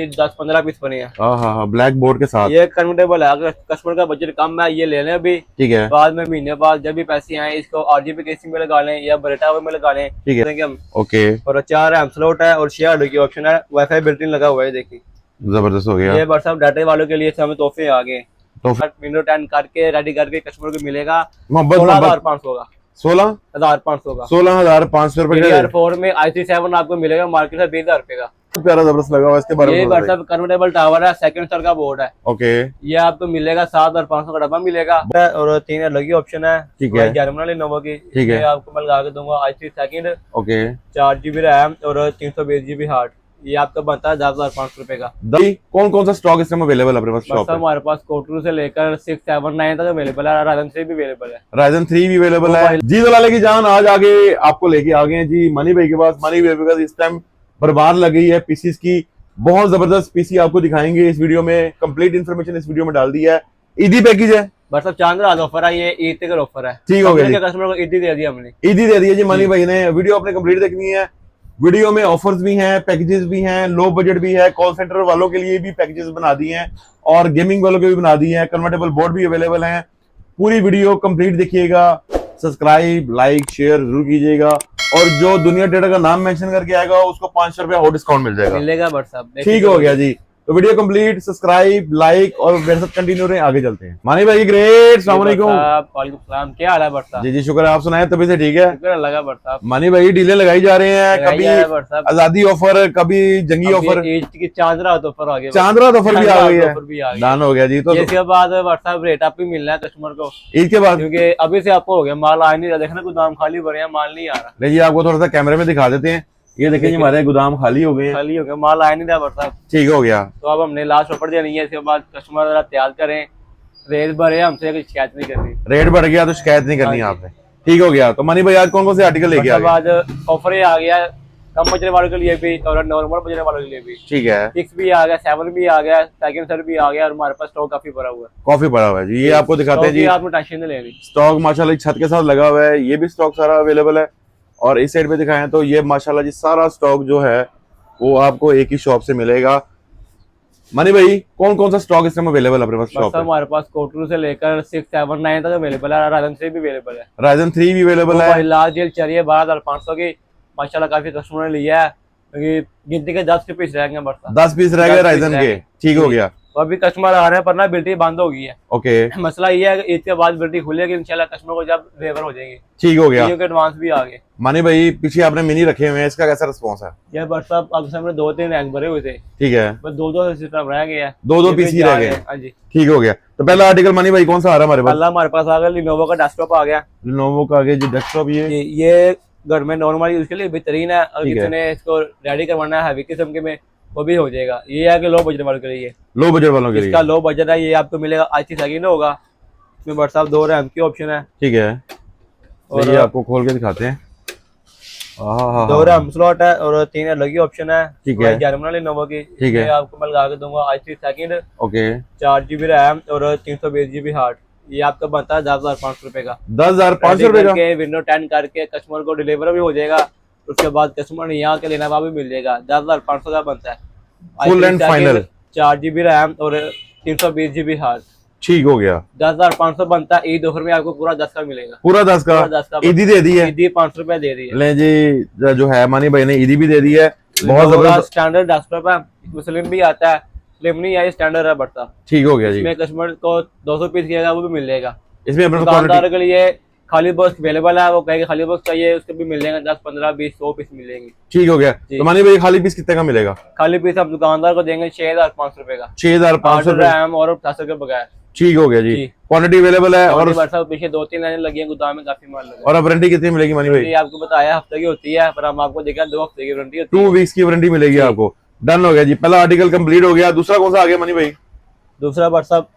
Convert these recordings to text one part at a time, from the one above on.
10-15 piece बने हैं। हाँ, ब्लैक बोर्ड के साथ। ये कन्वर्टेबल है, अगर कस्टमर का बजट कम है ये ले लें अभी, ठीक है। बाद में महीने बाद जब भी पैसे आए इसको RGB केसिंग में लगा लें या बरेटा में लगा लें, ठीक है। हम। ओके, और 4 रैम स्लॉट है और 6 ऑडियो की ऑप्शन है, वाईफाई बिल्ट इन लगा हुआ है। देखिए जबरदस्त हो गया। ये व्हाट्सएप डाटा वालों के लिए हमें तोहफे आ गए। तो विंडो 10 करके रेडी करके कस्टमर को मिलेगा मोहब्बत 16,500 का। 16,500 का 16,500 रुपए का। DDR4 में i3 आपको मिलेगा मार्केट से 20,000 रुपए का। प्यारा जबरदस्त लगा हुआ, इसके बारे में ये व्हाट्सएप कन्वर्टेबल टावर है, सेकंड स्तर का बोर्ड है। ओके, ये आपको मिलेगा 7,500 का डब्बा मिलेगा और 3 अलग ही ऑप्शन है। ठीक है। जर्मन लेनोवो की, ठीक है। आपको मैं लगा के दूंगा i3 second, okay. 4GB RAM और 320GB हार्ड। ये आपका बनता है 10,500 रुपए का। कौन कौन सा स्टॉक इस टाइम अवेलेबल है अपने पास शॉप पे? हमारे पास कोटरू से लेकर 679 तक अवेलेबल है, राइजन 3 भी अवेलेबल है। राइजन 3 भी अवेलेबल है जी। दलाले की जान आज आगे आपको लेके आ गए हैं जी मनी भाई के पास। मनी भाई के पास इस टाइम बर्बाद लगी है पीसीस की, बहुत जबरदस्त पीसी आपको दिखाएंगे इस वीडियो में। कंप्लीट इन्फॉर्मेशन इस वीडियो में डाल दी है। ईदी पैकेज है बस, अब चांद रात ऑफर है, ये ईद तक ऑफर है। ठीक हो गया, कस्टमर को ईदी दे दिया हमने। ईदी दे दी है जी मनी भाई ने। वीडियो आपने कंप्लीट देखनी है। वीडियो में ऑफर्स भी हैं, पैकेजेस भी हैं, लो बजट भी है, कॉल सेंटर वालों के लिए भी पैकेजेस बना दिए हैं और गेमिंग वालों के भी बना दिए हैं। कन्वर्टेबल बोर्ड भी अवेलेबल हैं। पूरी वीडियो कंप्लीट देखिएगा, सब्सक्राइब लाइक शेयर जरूर कीजिएगा और जो दुनिया ट्रेडर का नाम मेंशन करके आएगा उसको 500 रुपया और डिस्काउंट मिलेगा व्हाट्सएप। ठीक हो गया जी। तो वीडियो कंप्लीट, सब्सक्राइब लाइक और मेरे साथ कंटिन्यू रहे। आगे चलते हैं। मानी भाई ग्रेट, अस्सलाम वालेकुम। वालेकुम सलाम, क्या हाल है बरसा? जी शुक्र है, आप सुनाए तभी से ठीक है? शुक्र अल्लाह का बरसा। मानी भाई डीले लगाई जा रहे हैं, कभी आजादी ऑफर, कभी जंगी ऑफर, की चांद रात ऑफर आ गया। चांद रात ऑफर भी आ गई है, दान हो गया जी। तो इसके बाद व्हाट्सएप रेट अप भी मिलना है कस्टमर को ईद के बाद, क्योंकि अभी से आपको हो गया माल आ नहीं रहा। देखना गोदाम खाली भरे हैं, माल नहीं आ रहा। नहीं जी, आपको थोड़ा सा कैमरे में दिखा देते हैं। ये देखिए हमारे गोदाम खाली हो गए, खाली हो गया, माल आ नहीं रहा व्हाट्सएप। ठीक हो गया। तो अब हमने लास्ट ऑफर देनी है, इसके बाद कस्टमर जरा तैयार करें, रेट बढ़े, हमसे कोई शिकायत नहीं करनी। रेट बढ़ गया तो शिकायत नहीं करनी आपने, ठीक हो गया। तो मनी भाई आज कौन कौन से आर्टिकल लेके आ गए? आज ऑफर ये आ गया कम बजट वालों के लिए भी और नॉर्मल बजट वालों के लिए भी। ठीक है। 6 भी आ गया, 7 भी आ गया, सेकंड सर भी आ गया और हमारे पास स्टॉक काफी भरा हुआ है। कॉफी पड़ा हुआ है जी, ये आपको दिखाते हैं जी। आपने टेंशन नहीं लेनी, स्टॉक माशाल्लाह छत के साथ लगा हुआ है। ये भी स्टॉक सारा अवेलेबल है और इस साइड पे दिखाएं तो ये माशाल्लाह जी सारा स्टॉक जो है वो आपको एक ही शॉप से मिलेगा। मनी भाई कौन कौन सा स्टॉक इस टाइम अवेलेबल है अपने पास शॉप पे? हमारे पास कोटरू से लेकर 679 तक अवेलेबल है, राइजन 3 भी अवेलेबल है। राइजन 3 भी अवेलेबल है। लास्ट डील चल रही है 12,500 की, माशाल्लाह काफी कस्टमर ने लिया है क्योंकि गिनती के 10 पीस रह गए, 10 पीस रह गए राइजन के, ठीक हो गया। तो अभी कस्टमर आ रहे हैं पर ना बिल्टी बंद हो गई है। ओके, मसला ये है कि ईद के बाद बिल्टी खुलेगी इंशाल्लाह, कस्टमर को जब डिलीवर हो जाएंगे। ठीक हो गया। एडवांस भी आ गए। मानी भाई पीछे आपने मिनी रखे हुए हैं, इसका कैसा रिस्पॉन्स है? ये व्हाट्सएप अब हमने 2-3 रैंक भरे हुए थे, ठीक है, बस 2-2 सिस्टम रह गए हैं, 2-2 पीस ही रह गए। हाँ जी, ठीक हो गया। तो पहला आर्टिकल मनी भाई कौन सा आ रहा है हमारे पास? पहला हमारे पास आ गया लिनोवो का डेस्कटॉप आ गया। लिनोवो का आगे जी डेस्कटॉप, ये घर में नॉर्मल यूज के लिए बेहतरीन है। अगर किसी ने इसको रेडी करवाना है हैवी किस्म के में वो भी हो जाएगा। ये है कि लो बजट वालों के लिए, लो बजट वालों के लिए इसका लो बजट है। ये आपको मिलेगा i3 सेकंड होगा, इसमें व्हाट्सएप 2 रैम की ऑप्शन है, ठीक है। और ये आपको खोल के दिखाते हैं। 2 रैम स्लॉट है और 3 अलग ही ऑप्शन है, ठीक है। जर्मन लेनोवो की, ठीक है। आपको मैं लगा के दूंगा i3 second, okay, 4GB RAM और 320GB हार्ड। ये आपका बनता है 10,500 रुपए का। 10,500 रुपए का विंडो 10 करके कस्टमर को डिलीवर भी हो जाएगा, उसके बाद कस्टमर ने यहाँ के लेना वहाँ भी मिल जाएगा। 10,500 का बनता है, full and final, 4GB RAM और 320GB हार्ड, ठीक हो गया। 10,500 बनता है। ईद ऑफर में आपको पूरा 10 का मिलेगा, पूरा 10 का ईदी दे दी है। ईदी 500 रुपए दे दी है। ले जी जो है मानी भाई ने ईदी भी दे दी है। बहुत जबरदस्त स्टैंडर्ड डेस्कटॉप है, मुस्लिम भी आता है, स्लिम नहीं है, स्टैंडर्ड है बढ़ता। ठीक हो गया जी। इसमें कस्टमर को 200 पीस किया वो भी मिल जाएगा। इसमें अपने दुकानदार के लिए खाली बॉक्स अवेलेबल है, वो कहेगा खाली बॉक्स चाहिए उसको भी मिल जाएगा, 10, 15, 20, 100 पीस मिल जाएंगे। ठीक हो गया। तो मानी भाई खाली पीस कितने का मिलेगा? खाली पीस हम दुकानदार को देंगे 6,500 रुपए का, 6,500 रैम और 50 के बगैर। ठीक हो गया जी। क्वांटिटी अवेलेबल है और पीछे 2-3 लाइनें लगी हैं, गोदाम में काफी माल लगा। और वारंटी कितनी मिलेगी मानी भाई? आपको बताया हफ्ते की होती है, पर हम आपको देखा 2 हफ्ते की वारंटी होती है। 2 वीक्स की वारंटी मिलेगी आपको। डन हो गया जी, पहला आर्टिकल कंप्लीट हो गया। दूसरा कौन सा आ गया मानी भाई? दूसरा व्हाट्सएप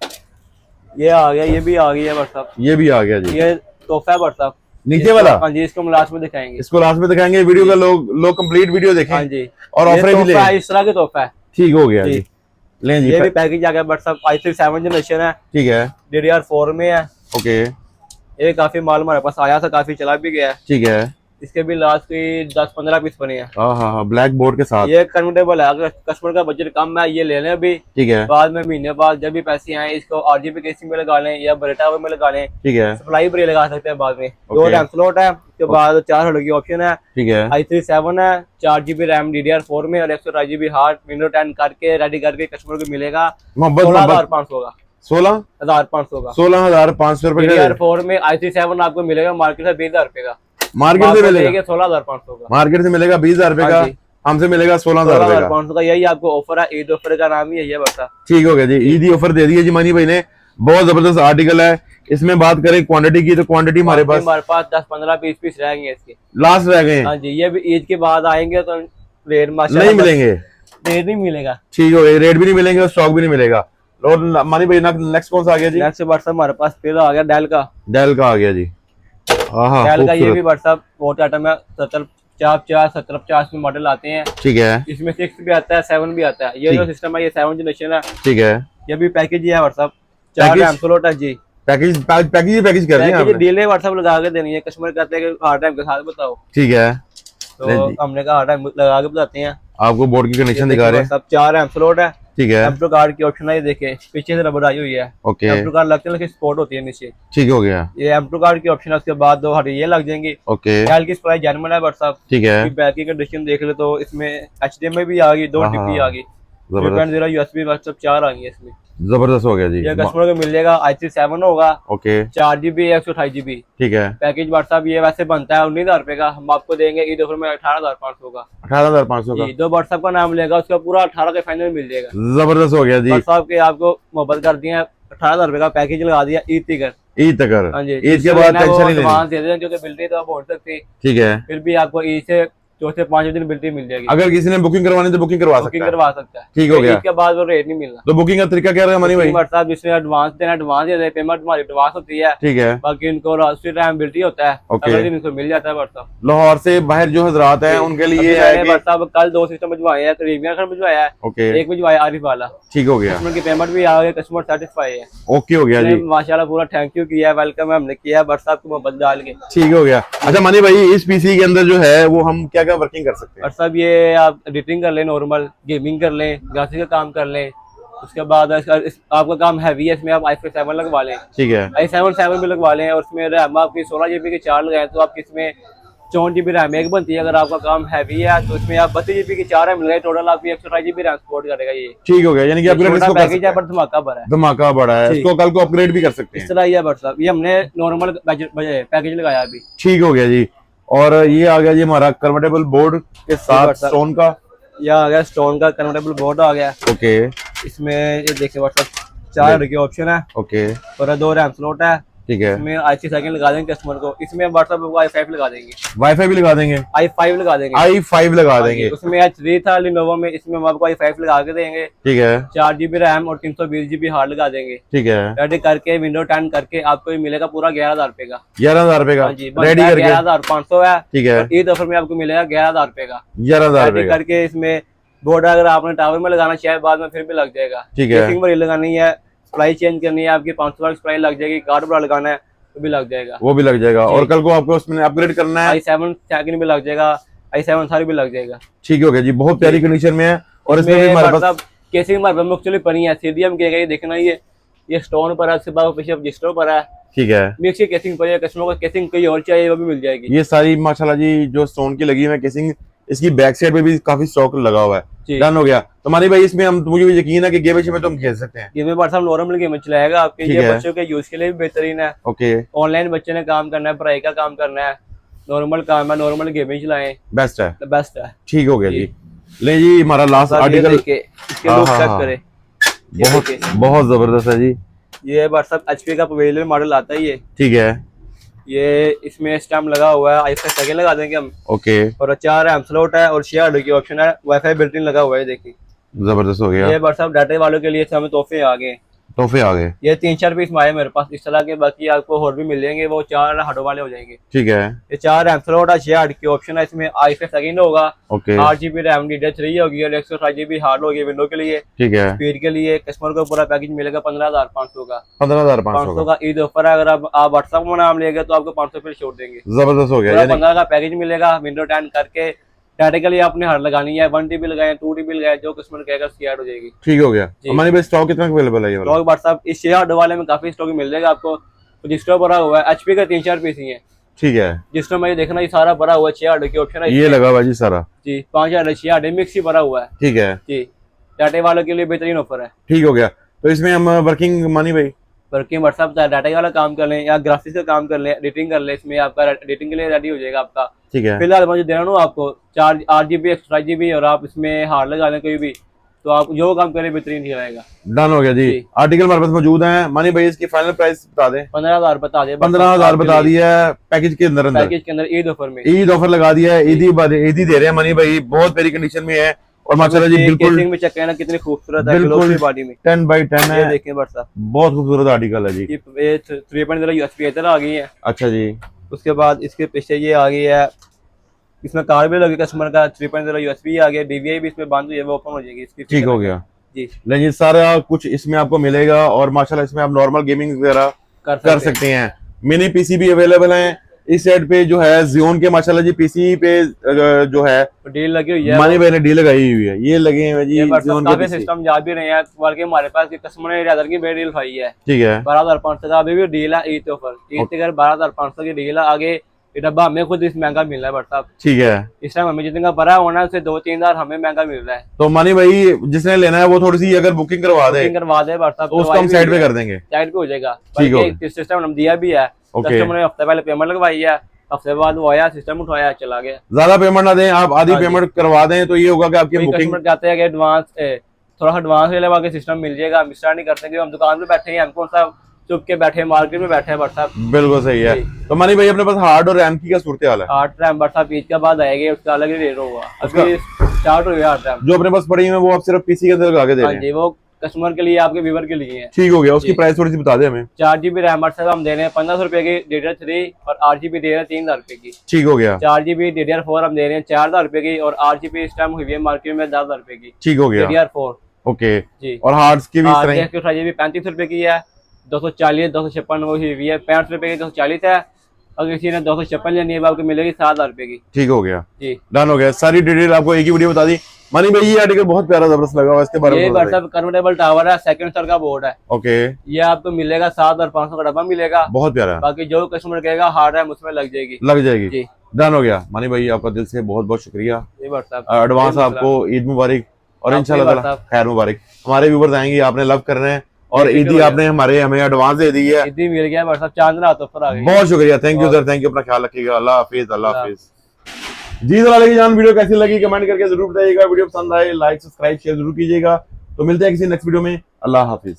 ये आ गया, ये भी आ गई है व्हाट्सएप, ये भी आ गया जी। ये तोहफा है व्हाट्सएप नीचे वाला। हाँ जी, इसको हम लास्ट में दिखाएंगे, इसको लास्ट में दिखाएंगे। वीडियो का लोग कंप्लीट वीडियो देखें। हाँ जी, और ऑफर भी ले, इस तरह के तोहफा है। ठीक हो गया जी। लें जी, ये भी पैकेज आ गया व्हाट्सएप i3 7 जनरेशन है, ठीक है। DDR4 में है। ओके, ये काफी माल हमारे पास आया था, काफी चला भी गया है। ठीक है। इसके भी लास्ट की 10-15 पीस बने हैं। हाँ, ब्लैक बोर्ड के साथ। ये कन्वर्टेबल है, अगर कस्टमर का बजट कम है ये ले लें अभी, ठीक है, बाद में महीने बाद जब भी पैसे आए इसको आरजीबी केसिंग में लगा लें या बरेटा में लगा लें, ठीक है, सप्लाई पर लगा सकते हैं बाद में। 2 रैम स्लॉट है, उसके बाद 4 हॉलो की ऑप्शन है, ठीक है, i3 7 है, 4 GB रैम DDR4 में और 128 GB हार्ड विंडो 10 करके रेडी करके कस्टमर को मिलेगा मोहब्बत 16,500 का। 16,500 का 16,500 रुपए का DDR4 में i3 7 आपको मिलेगा मार्केट से 20,000 रुपए का, मार्केट से मिलेगा। 16,500 का मार्केट से मिलेगा 20,000 रुपए का, हाँ जी। हमसे मिलेगा 16,000 रुपए का। 16,500 का यही आपको ऑफर है, ईद ऑफर का नाम ही यही है बस। ठीक हो गया जी, ईदी ऑफर दे दिया जी मनी भाई ने। बहुत जबरदस्त आर्टिकल है। इसमें बात करें क्वांटिटी की तो क्वांटिटी हमारे पास 10-15 पीस रह गए इसके, लास्ट रह गए हैं। हाँ जी। ये भी ईद के बाद आएंगे तो रेट नहीं मिलेंगे, रेट नहीं मिलेगा। ठीक हो गया, रेट भी नहीं मिलेंगे और स्टॉक भी नहीं मिलेगा। और मनी भाई नेक्स्ट कौन सा आ गया जी? नेक्स्ट व्हाट्सएप हमारे पास फिर आ गया डेल का। डेल का आ गया जी। हाँ, डेल का ये भी व्हाट्सएप बहुत आइटम है, 7050 में मॉडल आते हैं। ठीक है, इसमें 6 भी आता है, 7 भी आता है। ये जो सिस्टम है ये 7 जनरेशन है। ठीक है, ये भी पैकेज ही है व्हाट्सएप, 4 रैम स्लॉट है जी। पैकेज कर दिया आपने। डीले व्हाट्सएप लगा के देनी है, कस्टमर कहते हैं कि हार्ड टाइम के साथ बताओ, ठीक है, तो हमने कहा हार्ड टाइम लगा के बताते हैं। आपको बोर्ड की कनेक्शन दिखा रहे हैं। सब 4 रैम स्लॉट है, ठीक है, एम2 कार्ड की ऑप्शन है। ये देखिए पीछे से रबर आई हुई है, ओके, एम2 कार्ड लगते हैं सपोर्ट होती है नीचे, ठीक हो गया। ये एम2 कार्ड की ऑप्शन है। उसके बाद 2 हरी ये लग जाएंगी। ओके, डेल की प्राइस जेन्युइन है व्हाट्सएप, ठीक है, बैक की कंडीशन देख ले तो इसमें HDMI भी आ गई, 2 टीपी आ गई, 3.0 USB व्हाट्सएप 4 आ गई है इसमें। जबरदस्त हो गया जी। ये कस्टमर को मिल जाएगा, i3 7 होगा, ओके, 4 GB 128 GB ठीक है। Package WhatsApp. ये वैसे बनता है 19,000 रुपए का, हम आपको देंगे ईद ऑफर में 18,500 का। 18,500 का जो व्हाट्सएप का नाम लेगा उसका पूरा 18 के फाइनल मिल जाएगा। जबरदस्त हो गया जी। व्हाट्सएप के आपको मोहब्बत कर दिया, 18,000 रुपए का पैकेज लगा दिया ईद तक। ईद तक, हाँ जी। ईद के बाद टेंशन नहीं एडवांस दे दें, क्योंकि बिल्टी तो अब हो सकती, ठीक है। फिर भी आपको ईद से 4 से 5 दिन बिल्टी मिल जाएगी। अगर किसी ने बुकिंग करवानी तो बुकिंग करवा बुकिंग सकता है। करवा सकता है, ठीक हो गया। ईद के बाद वो रेट नहीं मिलना। तो बुकिंग का तरीका क्या रहेगा मनी भाई? व्हाट्सएप जिसमें एडवांस देना एडवांस दे दे, पेमेंट हमारी एडवांस होती है, ठीक है। बाकी इनको रास्ते टाइम बिल्टी होता है, ओके। अगले दिन इनको मिल जाता है व्हाट्सएप। लाहौर से बाहर जो हजरात हैं उनके लिए है कि व्हाट्सएप कल 2 सिस्टम भिजवाए हैं, करीबिया खंड भिजवाया है, ओके, एक भिजवाया आरिफ वाला। ठीक हो गया। कस्टमर की पेमेंट भी आ गई, कस्टमर सेटिस्फाई है। ओके हो गया जी। माशाल्लाह पूरा थैंक यू किया, वेलकम हमने किया व्हाट्सएप को मोहब्बत डाल के। ठीक हो गया। अच्छा मनी भाई, इस पीसी के अंदर जो है वो हम क्या क्या वर्किंग कर सकते हैं? व्हाट्सएप ये आप एडिटिंग कर लें, नॉर्मल गेमिंग कर लें, ग्राफिक का काम कर लें। उसके बाद आपका काम हैवी है, इसमें आप i5 7 लगवा लें, ठीक है, i7 7 भी लगवा लें। और उसमें रैम आपकी 16 GB के 4 लगाए तो आपकी इसमें 64 GB रैम एक बनती है। अगर आपका काम हैवी है तो इसमें आप 32 GB की 4 रैम लगाए, टोटल आपकी 128 GB रैम सपोर्ट करेगा। ये ठीक हो गया, यानी कि अपग्रेड इसको कर पैकेज सकते है, हैं। पर धमाका भरा है, धमाका बड़ा है, इसको कल को अपग्रेड भी कर सकते इस हैं। तरह ही है व्हाट्सएप। ये हमने नॉर्मल पैकेज लगाया अभी। ठीक हो गया जी। और ये आ गया जी हमारा कन्वर्टेबल बोर्ड के साथ स्टोन का, यह आ गया स्टोन का कन्वर्टेबल बोर्ड आ गया। ओके, इसमें ये देखिए व्हाट्सएप 4 की ऑप्शन है ओके, और 2 रैम स्लॉट है। ठीक है। इसमें i3 सेकंड लगा देंगे कस्टमर को, इसमें व्हाट्सएप को i5 लगा देंगे, वाईफाई भी लगा देंगे, i5 लगा देंगे, i5 लगा देंगे। उसमें H3 था लिनोवो में, इसमें हम आपको i5 लगा के देंगे। ठीक है, 4 GB रैम और 320 GB हार्ड लगा देंगे। ठीक है। रेडी करके विंडो 10 करके आपको ये मिलेगा पूरा 11,000 रुपए का। 11,000 रुपए का हाँ जी, रेडी करके 11,500 है। ठीक है, ईद ऑफर में आपको मिलेगा 11,000 रुपए का 11,000 रेडी रुपए का। करके। इसमें बोर्ड अगर आपने टावर में लगाना चाहे बाद में फिर भी लग जाएगा। ठीक है। केसिंग में लगानी है, सप्लाई चेंज करनी है, आपकी 500 वाट सप्लाई लग जाएगी, कार्ड बड़ा लगाना है तो भी लग जाएगा, वो भी लग जाएगा। और कल को आपको उसमें अपग्रेड करना है, i7 सेकंड भी लग जाएगा, i7 सारी भी लग जाएगा। ठीक हो गया जी। बहुत प्यारी कंडीशन में है। और इसमें भी हमारे पास केसिंग हमारे पास मुख्तलिफ बनी है, सीडीएम के ये देखना, ये स्टोन पर है, उसके बाद पीछे रजिस्टर पर है, ठीक है। मिक्स की केसिंग पर है। कस्टमर को केसिंग कोई और चाहिए वो भी मिल जाएगी। ये सारी माशाल्लाह जी जो स्टोन की लगी हुई है केसिंग, इसकी बैक साइड पे भी काफी स्टॉक लगा हुआ है। जी। डन हो गया। तो हमारे भाई इसमें हम, मुझे भी यकीन है कि गेम में तो हम खेल सकते हैं। गेम में व्हाट्सएप नॉर्मल गेम चलाएगा आपके, ठीक ये है। बच्चों के यूज के लिए भी बेहतरीन है। ओके, ऑनलाइन बच्चे ने काम करना है, पढ़ाई का काम करना है, नॉर्मल काम है, नॉर्मल गेमिंग चलाएं, बेस्ट है, बेस्ट है। ठीक हो गया जी। ले जी हमारा लास्ट आर्टिकल, इसके लुक चेक करें, बहुत बहुत जबरदस्त है जी। ये व्हाट्सएप HP का अवेलेबल मॉडल आता है। ये ठीक है, ये इसमें स्टैम्प लगा हुआ है, i5 सेकंड लगा देंगे हम, ओके, और 4 रैम स्लॉट है और 6 की ऑप्शन है, वाईफाई बिल्ट इन लगा हुआ है। देखिए जबरदस्त हो गया। ये व्हाट्सएप डाटा वालों के लिए हमें तोहफे आ गए। तोहफे आ गए। ये 3-4 पीस आए मेरे पास इस तरह के, बाकी आपको और भी मिल जाएंगे, वो 4 हडों वाले हो जाएंगे। ठीक है, ये 4 रैम स्लॉट है, 6 हार्ड की ऑप्शन है इसमें। i5 सेकंड होगा, ओके 8 GB रैम DDR3 होगी और 128 GB हार्ड होगी विंडो के लिए। ठीक है। स्पीड के लिए कस्टमर को पूरा पैकेज मिलेगा 15,500 का। 15,500 500 का ईद ऑफर है। अगर आप व्हाट्सएप में नाम लेंगे तो आपको 500 फिर छोड़ देंगे। जबरदस्त हो गया। पूरा यानी 15 का पैकेज मिलेगा। विंडो 10 करके डाटा के लिए आपने हर लगानी है, 1 TB लगाए, 2 TB लगाए, जो कस्टमर कहेगा उसकी ऐड हो जाएगी। ठीक हो गया। हमारे पास स्टॉक कितना अवेलेबल है ये वाला? स्टॉक व्हाट्सएप इस 6 हार्ड वाले में काफी स्टॉक मिल जाएगा आपको। रजिस्टर भरा हुआ है, HP का 3-4 पीस ही है। ठीक है, जिसमें मैं देखना ये सारा भरा हुआ है, 6 हार्ड की ऑप्शन है ये लगा हुआ जी सारा जी। 5 हार्ड 6 हार्ड मिक्स ही भरा हुआ है ठीक है जी। डाटा वालों के लिए बेहतरीन ऑफर है। ठीक हो गया। तो इसमें हम वर्किंग मानी भाई वर्किंग व्हाट्सएप डाटा वाला काम कर लें या ग्राफिक्स का काम कर लें, एडिटिंग कर लें, इसमें आपका एडिटिंग के लिए रेडी हो जाएगा आपका। ठीक है, फिलहाल मुझे देना हूँ आपको 8 GB 128 GB और आप इसमें हार्ड लगा लें कोई भी, तो आप जो काम करें बेहतरीन ही रहेगा। डन हो गया जी। जी। आर्टिकल हमारे पास मौजूद है। मानी भाई इसकी फाइनल प्राइस बता दें। 15,000 बता दे। 15,000 बता दिया है पैकेज के अंदर अंदर। पैकेज के अंदर ईद ऑफर में ईद ऑफर लगा दिया है। ईदी दे रहे हैं मानी भाई, बहुत प्यारी कंडीशन में है और माशाल्लाह जी बिल्कुल केसिंग में चेक करना कितनी खूबसूरत है, बिल्कुल ग्लोसी बॉडी में 10x10 ये है। देखें व्हाट्सएप, बहुत खूबसूरत आर्टिकल है जी। ये 3.0 USB इधर आ गई है। अच्छा जी, उसके बाद इसके पीछे ये आ गई है, इसमें कार भी लगी कस्टमर का, 3.0 USB आ गया, DVI भी इसमें बंद हुई है, वो ओपन हो जाएगी इसकी। ठीक हो गया जी। लेकिन ये सारा कुछ इसमें आपको मिलेगा और माशाल्लाह इसमें आप नॉर्मल गेमिंग वगैरह कर सकते हैं। मिनी पीसी भी अवेलेबल हैं। इस साइड पे जो है जियोन के माशाल्लाह जी पीसी पे जो है डील लगी हुई है। मानी भाई ने डील लगाई हुई है। ये लगे हैं जी ये जियोन के काफी पीसी। सिस्टम जा भी रहे हैं, बल्कि हमारे पास कस्टमर ने 1000 की बड़ी डील खाई है। ठीक है, 12,500 का अभी भी डील है ईद ऑफर। ईद के अगर 12,500 की डील है, आगे ये डब्बा हमें खुद इस महंगा मिल रहा है व्हाट्सएप। ठीक है। इस टाइम हमें जितने का भरा होना है उससे 2-3 हज़ार हमें महंगा मिल रहा है। तो मानी भाई जिसने लेना है वो थोड़ी सी अगर बुकिंग करवा दे बुकिंग करवा दे व्हाट्सएप तो उसको हम साइड पे कर देंगे। साइड पे हो जाएगा। ठीक हो बल्कि सिस्टम हम दिया भी है, ओके। कस्टमर ने हफ्ते पहले पेमेंट लगवाई है, हफ्ते बाद वो आया, सिस्टम उठाया, चला गया। ज्यादा पेमेंट ना दें, आप आधी हाँ जी। पेमेंट करवा दें तो ये होगा कि आपकी बुकिंग कस्टमर चाहते हैं कि एडवांस थोड़ा एडवांस ले लेवा के सिस्टम मिल जाएगा। हम इस तरह नहीं करते कि हम दुकान पे बैठे हैं, हम कौन सा चुप के बैठे हैं, मार्केट में बैठे हैं व्हाट्सएप। बिल्कुल सही है। तो मानी भाई अपने पास हार्ड और रैम की क्या सूरत हाल है? 8 रैम व्हाट्सएप ईद के बाद आएगी, उसका अलग ही रेट होगा। अभी स्टार्ट हुई है 8 रैम। जो अपने पास पड़ी है वो आप सिर्फ पीसी के अंदर लगा के दे हाँ रहे हैं? जी, वो कस्टमर के लिए, आपके व्यूवर के लिए है। ठीक हो गया। उसकी प्राइस थोड़ी सी बता दें हमें। 4 GB रैम व्हाट्सएप हम दे रहे हैं 1500 रुपए की DDR3 और 8 GB दे रहे हैं 3,000 रुपए की। ठीक हो गया। 4 GB DDR4 हम दे रहे हैं 4,000 रुपए की और 8 GB इस टाइम हुई है मार्केट में 10,000 रुपए की ठीक हो गया। DDR4 ओके जी। और हार्ड्स की भी इस तरह ही? 8 GB 35 रुपए की है, 240 256 वो हुई है, 65 रुपए की 240 है। अगर किसी ने 256 लेनी है आपको मिलेगी 7,000 रुपए की। ठीक हो गया, जी डन हो गया। सारी डिटेल आपको एक ही वीडियो बता दी। मानी भाई ये आर्टिकल बहुत प्यारा जबरदस्त लगा हुआ, इसके बारे ये में बताइए। व्हाट्सएप कन्वर्टेबल टावर है, सेकंड स्तर का बोर्ड है। ओके, ये आपको मिलेगा 7,500 का डब्बा मिलेगा। बहुत प्यारा है। बाकी जो कस्टमर कहेगा हार्ड है उसमें लग जाएगी। लग जाएगी। जी डन हो गया। मानी भाई आपका दिल से बहुत बहुत शुक्रिया। ये व्हाट्सएप एडवांस आपको ईद मुबारक और इंशाल्लाह ताला खैर मुबारक। हमारे व्यूवर्स आएंगे, आपने लव कर रहे हैं और ईदी आपने हमें एडवांस दे दी है। ईदी मिल गया व्हाट्सएप, चांद रात पर आ गई। बहुत शुक्रिया, thank you sir, thank you. अपना ख्याल रखिएगा। अल्लाह हाफिज, अल्लाह हाफिज। जी सर की जान, वीडियो कैसी लगी कमेंट करके जरूर बताइएगा। वीडियो पसंद आए लाइक सब्सक्राइब शेयर जरूर कीजिएगा। तो मिलते हैं किसी नेक्स्ट वीडियो में। अल्लाह हाफिज।